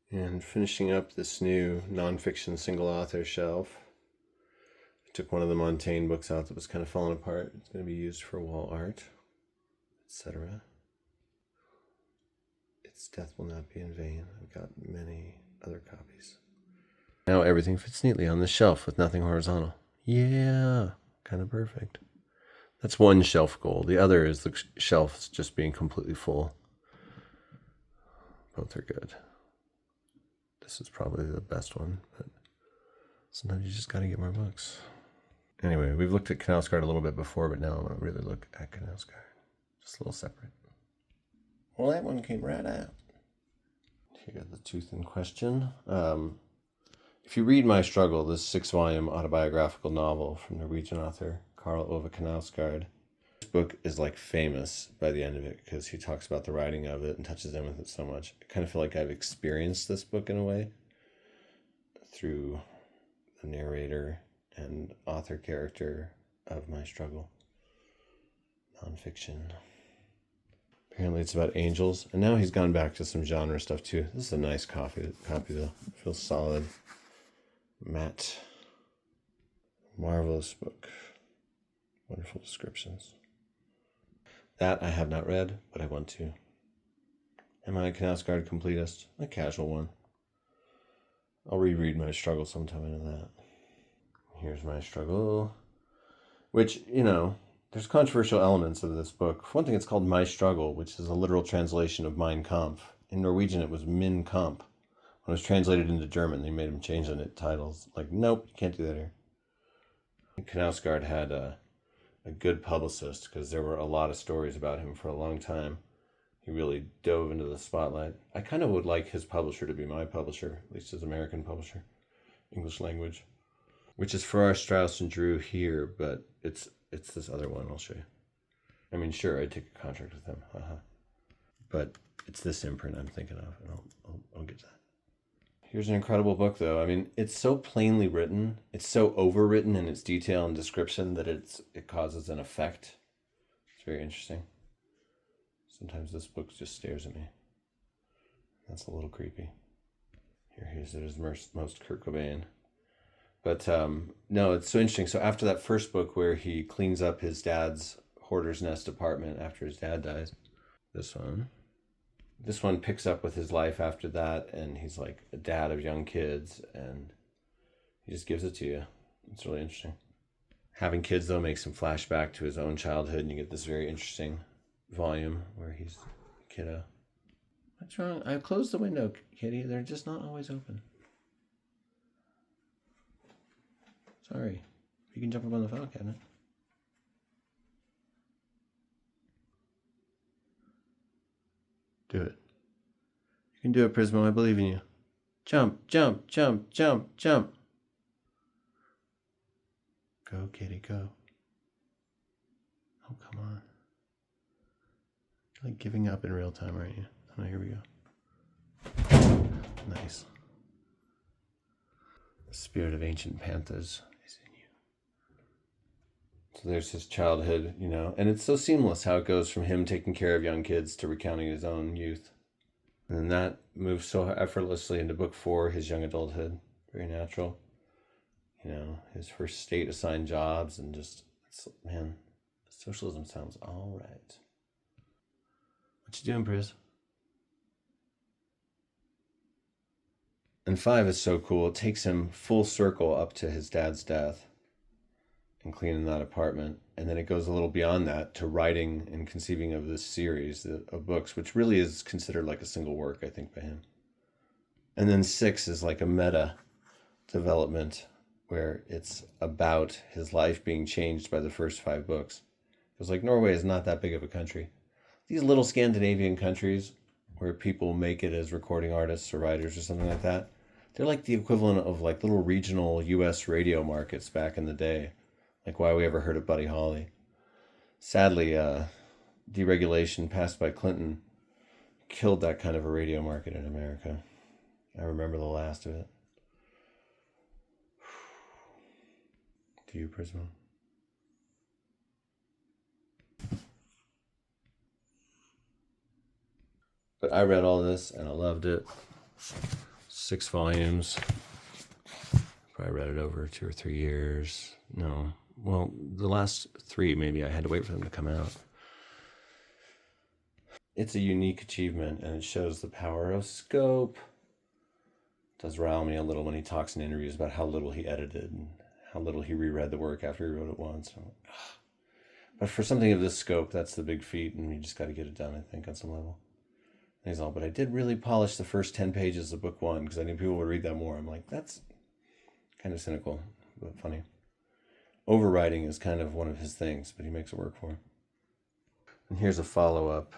And finishing up this new nonfiction single author shelf, I took one of the Montaigne books out that was kind of falling apart. It's going to be used for wall art, etc. Its Death Will Not Be in Vain. I've got many other copies. Now everything fits neatly on this shelf with nothing horizontal. Yeah, kind of perfect. That's one shelf goal. The other is the shelf just being completely full. Both are good. This is probably the best one, but sometimes you just got to get more books. Anyway, we've looked at Knausgaard a little bit before, but now I want to really look at Knausgaard. Just a little separate. Well, that one came right out. Here, the tooth in question. If you read My Struggle, this 6-volume autobiographical novel from Norwegian author Karl Ove Knausgaard, this book is like famous by the end of it because he talks about the writing of it and touches in with it so much. I kind of feel like I've experienced this book in a way through the narrator and author character of My Struggle. Nonfiction. Apparently it's about angels, and now he's gone back to some genre stuff too. This is a nice copy though. It feels solid. Matte. Marvelous book. Wonderful descriptions. That I have not read, but I want to. Am I a Knausgaard completist? A casual one. I'll reread My Struggle sometime into that. Here's My Struggle. Which, there's controversial elements of this book. For one thing, it's called My Struggle, which is a literal translation of Mein Kampf. In Norwegian, it was Min Kamp. When it was translated into German, they made him change the titles. Like, nope, you can't do that here. Knausgaard had a good publicist because there were a lot of stories about him for a long time. He really dove into the spotlight. I kind of would like his publisher to be my publisher, at least his American publisher, English language, which is Farrar, Straus and Drew here, but it's this other one I'll show you. I mean, sure, I'd take a contract with them, but it's this imprint I'm thinking of, and I'll get to that. Here's an incredible book, though. I mean, it's so plainly written. It's so overwritten in its detail and description that it causes an effect. It's very interesting. Sometimes this book just stares at me. That's a little creepy. Here he is at his most Kurt Cobain. But no, it's so interesting. So after that first book where he cleans up his dad's hoarder's nest apartment after his dad dies, this one picks up with his life after that, and he's like a dad of young kids, and he just gives it to you. It's really interesting. Having kids, though, makes him flashback to his own childhood, and you get this very interesting volume where he's a kiddo. What's wrong? I closed the window, Kitty. They're just not always open. Sorry. You can jump up on the file cabinet. Do it. You can do it, Prismo. I believe in you. Jump, jump, jump, jump, jump. Go, kitty, go. Oh, come on. You're like giving up in real time, aren't you? Oh, here we go. Nice. The spirit of ancient panthers is in you. So there's his childhood, and it's so seamless how it goes from him taking care of young kids to recounting his own youth. And then that moves so effortlessly into book 4, his young adulthood. Very natural. His first state assigned jobs, and just, man, socialism sounds all right. What you doing, Pris? And 5 is so cool. It takes him full circle up to his dad's death and cleaning that apartment. And then it goes a little beyond that to writing and conceiving of this series of books, which really is considered like a single work, I think, by him. And then 6 is like a meta development where it's about his life being changed by the first 5 books. Because like Norway is not that big of a country. These little Scandinavian countries where people make it as recording artists or writers or something like that, they're like the equivalent of like little regional US radio markets back in the day. Like why we ever heard of Buddy Holly. Sadly, deregulation passed by Clinton killed that kind of a radio market in America. I remember the last of it. Do you, Prismo? But I read all this and I loved it. 6 volumes. Probably read it over 2 or 3 years. No, well, the last 3 maybe I had to wait for them to come out. It's a unique achievement, and it shows the power of scope. It does rile me a little when he talks in interviews about how little he edited and how little he reread the work after he wrote it once. But for something of this scope, that's the big feat, and you just got to get it done, I think, on some level. And he's all, but I did really polish the first 10 pages of book 1 because I knew people would read that more. I'm like, that's kind of cynical, but funny. Overwriting is kind of one of his things, but he makes it work for him. And here's a follow-up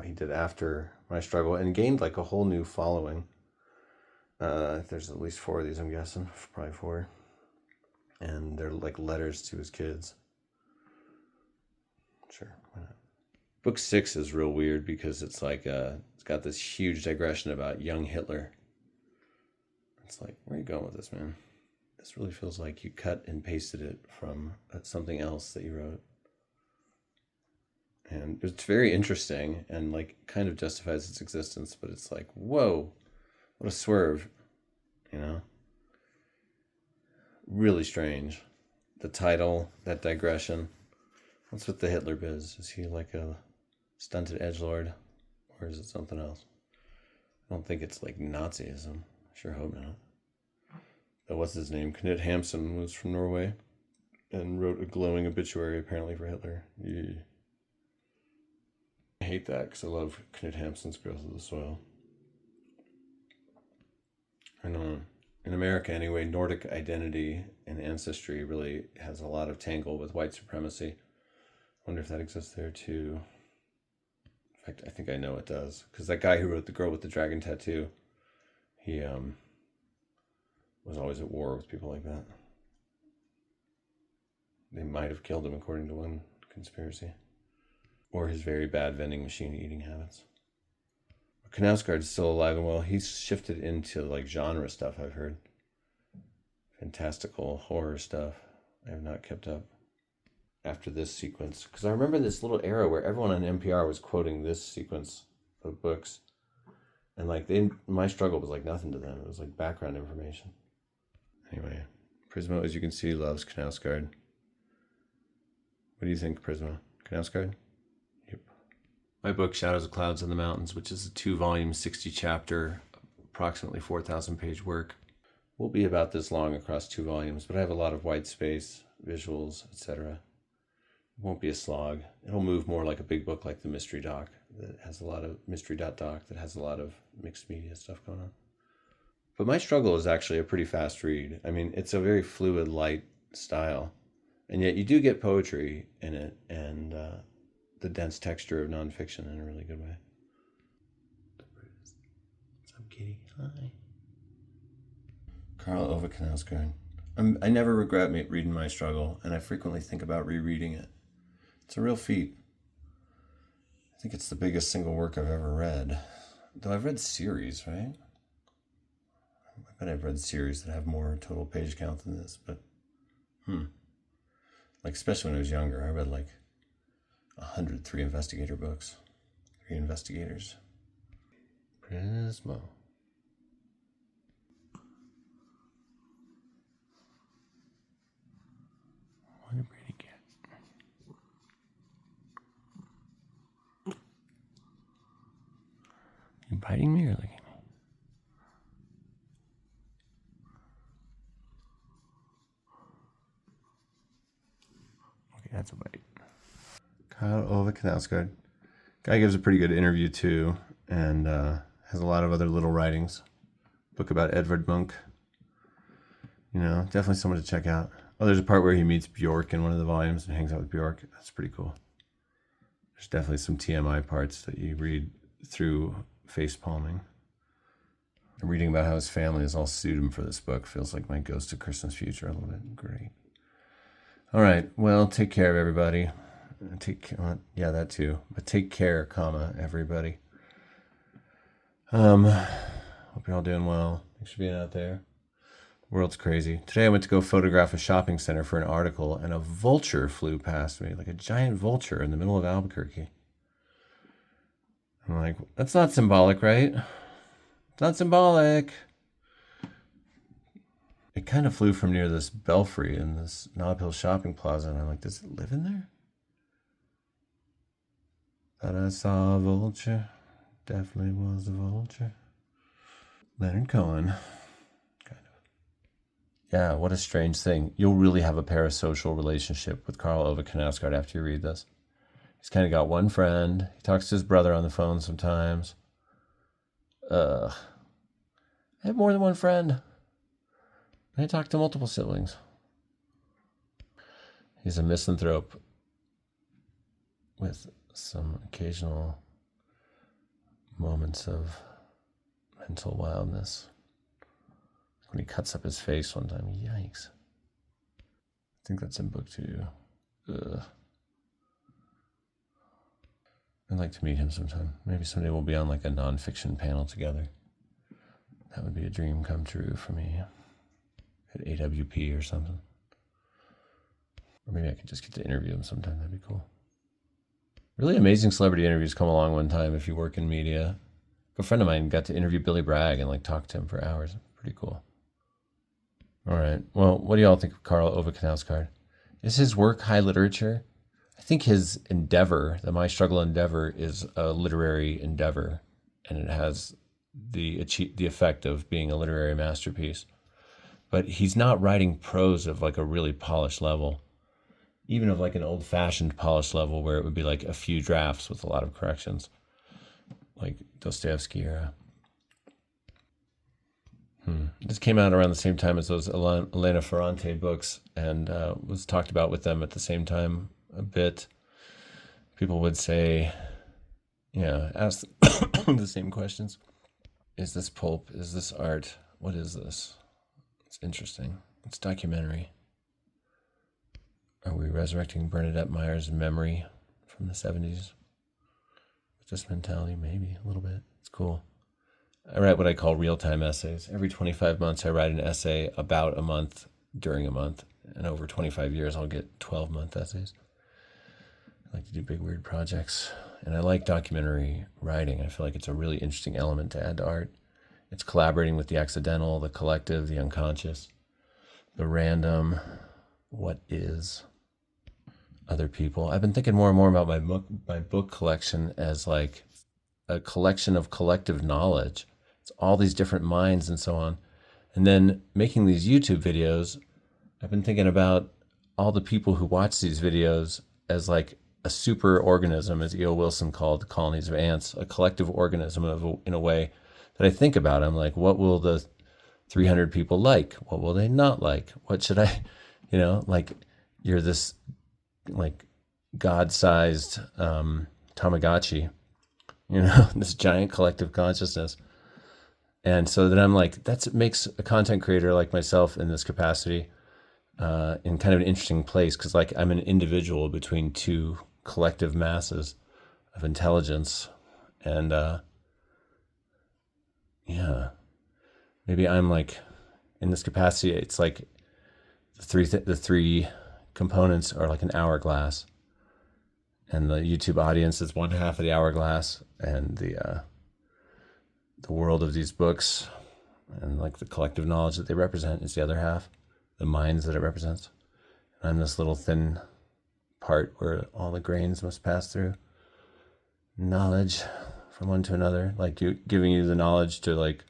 he did after My Struggle and gained like a whole new following. There's at least 4 of these, I'm guessing, probably 4. And they're like letters to his kids. Sure, why not? Book 6 is real weird because it's like it's got this huge digression about young Hitler. It's like, where are you going with this, man? This really feels like you cut and pasted it from something else that you wrote. And it's very interesting and like kind of justifies its existence, but it's like, whoa, what a swerve, you know? Really strange. The title, that digression. What's with the Hitler biz? Is he like a stunted edgelord, or is it something else? I don't think it's like Nazism. I sure hope not. But what's his name? Knut Hamsun was from Norway and wrote a glowing obituary apparently for Hitler. Yeah. I hate that because I love Knut Hamsun's Growth of the Soil. I know. In America anyway, Nordic identity and ancestry really has a lot of tangle with white supremacy. I wonder if that exists there too. In fact, I think I know it does. Because that guy who wrote The Girl with the Dragon Tattoo, he was always at war with people like that. They might have killed him according to one conspiracy. Or his very bad vending machine eating habits. Knausgaard's still alive and well. He's shifted into like genre stuff, I've heard. Fantastical horror stuff. I have not kept up after this sequence. Because I remember this little era where everyone on NPR was quoting this sequence of books. And like My Struggle was like nothing to them. It was like background information. Anyway, Prismo, as you can see, loves Knausgaard. What do you think, Prismo? Knausgaard? Yep. My book, Shadows of Clouds in the Mountains, which is a 2-volume, 60-chapter, approximately 4,000-page work, will be about this long across 2 volumes, but I have a lot of white space, visuals, etc. It won't be a slog. It'll move more like a big book like the Mystery Doc that has a lot of Mystery.doc that has a lot of mixed media stuff going on. But My Struggle is actually a pretty fast read. I mean, it's a very fluid, light style. And yet you do get poetry in it and the dense texture of nonfiction in a really good way. What's up, kitty? Hi. Karl Ove Knausgaard. I never regret reading My Struggle, and I frequently think about rereading it. It's a real feat. I think it's the biggest single work I've ever read. Though I've read series, right? I bet I've read series that have more total page count than this, but like especially when I was younger, I read like 103 investigator books. 3 investigators. Prismo. What a pretty cat. You biting me or licking me? Okay, that's a bite. Karl Ove Knausgaard. Guy gives a pretty good interview too, and has a lot of other little writings. Book about Edvard Munch. You know, definitely someone to check out. Oh, there's a part where he meets Bjork in one of the volumes and hangs out with Bjork. That's pretty cool. There's definitely some TMI parts that you read through face palming. I'm reading about how his family has all sued him for this book. Feels like my Ghost of Christmas Future a little bit. Great. All right. Well, take care of everybody. Yeah, that too. But take care, everybody. Hope you're all doing well. Thanks for being out there. The world's crazy. Today I went to go photograph a shopping center for an article, and a vulture flew past me, like a giant vulture in the middle of Albuquerque. I'm like, that's not symbolic, right? It's not symbolic. It kind of flew from near this belfry in this Nob Hill shopping plaza, and I'm like, does it live in there? Thought I saw a vulture. Definitely was a vulture. Leonard Cohen. Kind of. Yeah, what a strange thing. You'll really have a parasocial relationship with Karl Ove Knausgaard after you read this. He's kind of got one friend. He talks to his brother on the phone sometimes. I have more than one friend. I talk to multiple siblings. He's a misanthrope with some occasional moments of mental wildness. When he cuts up his face one time, yikes. I think that's in book 2. Ugh. I'd like to meet him sometime. Maybe someday we'll be on like a nonfiction panel together. That would be a dream come true for me. At AWP or something. Or maybe I could just get to interview him sometime. That'd be cool. Really amazing celebrity interviews come along one time if you work in media. A friend of mine got to interview Billy Bragg and like talk to him for hours. Pretty cool. All right. Well, what do y'all think of Karl Ove Knausgaard? Is his work high literature? I think his endeavor, the My Struggle endeavor, is a literary endeavor, and it has the effect of being a literary masterpiece. But he's not writing prose of like a really polished level, even of like an old-fashioned polished level where it would be like a few drafts with a lot of corrections, like Dostoevsky era. This came out around the same time as those Elena Ferrante books, and was talked about with them at the same time a bit. People would say, ask the same questions. Is this pulp? Is this art? What is this? It's interesting. It's documentary. Are we resurrecting Bernadette Meyer's memory from the 70s? With this mentality, maybe a little bit. It's cool. I write what I call real-time essays. Every 25 months, I write an essay about a month during a month. And over 25 years, I'll get 12-month essays. I like to do big, weird projects. And I like documentary writing. I feel like it's a really interesting element to add to art. It's collaborating with the accidental, the collective, the unconscious, the random, what is, other people. I've been thinking more and more about my book collection as like a collection of collective knowledge. It's all these different minds and so on. And then making these YouTube videos, I've been thinking about all the people who watch these videos as like a super organism, as E.O. Wilson called colonies of ants, a collective organism in a way that I think about. I'm like, what will the 300 people like? What will they not like? What should I, like you're this like God-sized Tamagotchi, this giant collective consciousness. And so then I'm like, that makes a content creator like myself in this capacity in kind of an interesting place, because like I'm an individual between two collective masses of intelligence. And maybe I'm like in this capacity, it's like the three components are like an hourglass, and the YouTube audience is one half of the hourglass, and the world of these books and like the collective knowledge that they represent is the other half, the minds that it represents. And I'm this little thin part where all the grains must pass through. Knowledge from one to another, like giving you the knowledge to like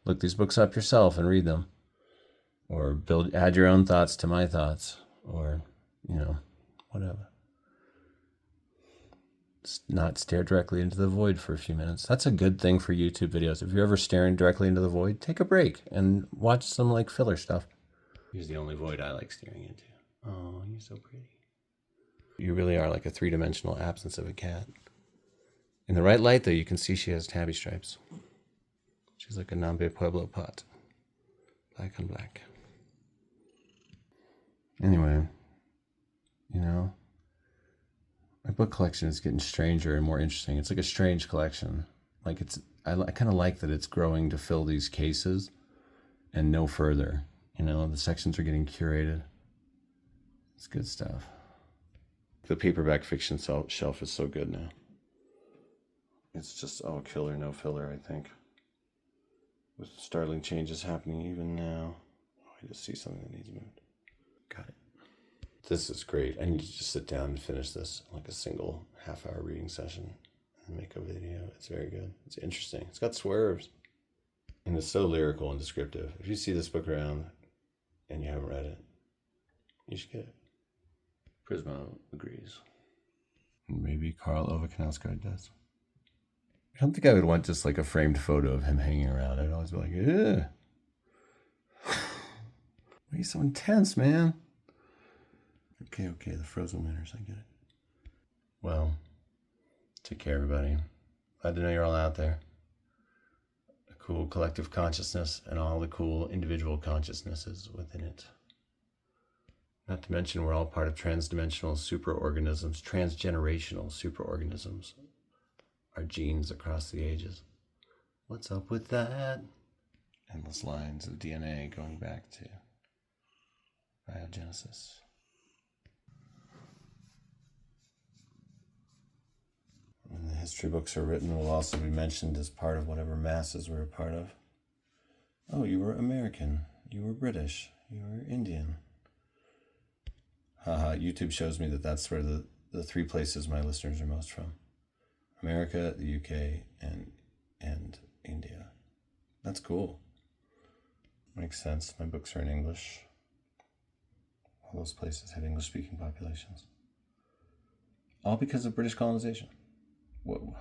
look these books up yourself and read them, or add your own thoughts to my thoughts, or whatever. Not stare directly into the void for a few minutes. That's a good thing for YouTube videos. If you're ever staring directly into the void, take a break and watch some like filler stuff. Here's the only void I like staring into. Oh, you're so pretty. You really are like a three-dimensional absence of a cat. In the right light, though, you can see she has tabby stripes. She's like a Nambe Pueblo pot. Black on black. Anyway, my book collection is getting stranger and more interesting. It's like a strange collection. Like I kind of like that it's growing to fill these cases and no further. The sections are getting curated. It's good stuff. The paperback fiction shelf is so good now. It's just all killer, no filler, I think. with startling changes happening even now. Oh, I just see something that needs moved. Got it. This is great. I need to just sit down and finish this like a single half-hour reading session and make a video. It's very good. It's interesting. It's got swerves. And it's so lyrical and descriptive. If you see this book around and you haven't read it, you should get it. Prismo agrees. Maybe Karl Ove Knausgaard does. I don't think I would want just like a framed photo of him hanging around. I'd always be like, ugh. Why are you so intense, man? Okay, the frozen winners, I get it. Well, take care, everybody. Glad to know you're all out there. A cool collective consciousnus and all the cool individual consciousnesses within it. Not to mention we're all part of transdimensional superorganisms, transgenerational superorganisms. Our genes across the ages. What's up with that? Endless lines of DNA going back to biogenesis. When the history books are written, will also be mentioned as part of whatever masses we're a part of. Oh, you were American. You were British. You were Indian. Haha, YouTube shows me that that's where the three places my listeners are most from. America, the UK, and India. That's cool. Makes sense. My books are in English. All those places have English-speaking populations. All because of British colonization. Whoa.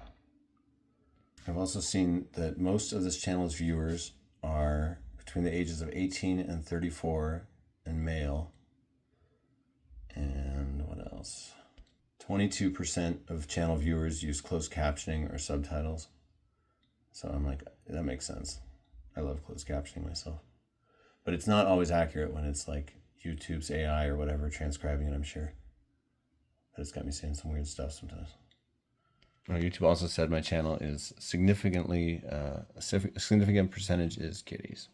I've also seen that most of this channel's viewers are between the ages of 18 and 34 and male. And what else? 22% of channel viewers use closed captioning or subtitles. So I'm like, that makes sense. I love closed captioning myself. But it's not always accurate when it's like YouTube's AI or whatever transcribing it, I'm sure. But it's got me saying some weird stuff sometimes. YouTube also said my channel is significantly, a significant percentage is kitties.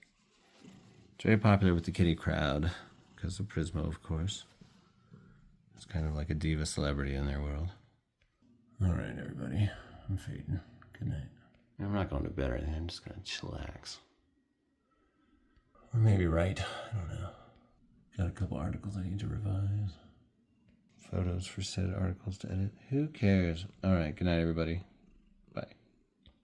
It's very popular with the kitty crowd because of Prismo, of course. It's kind of like a diva celebrity in their world. All right, everybody. I'm fading. Good night. I'm not going to bed or anything. I'm just going to chillax. Or maybe write. I don't know. Got a couple articles I need to revise. Photos for said articles to edit. Who cares? All right. Good night, everybody.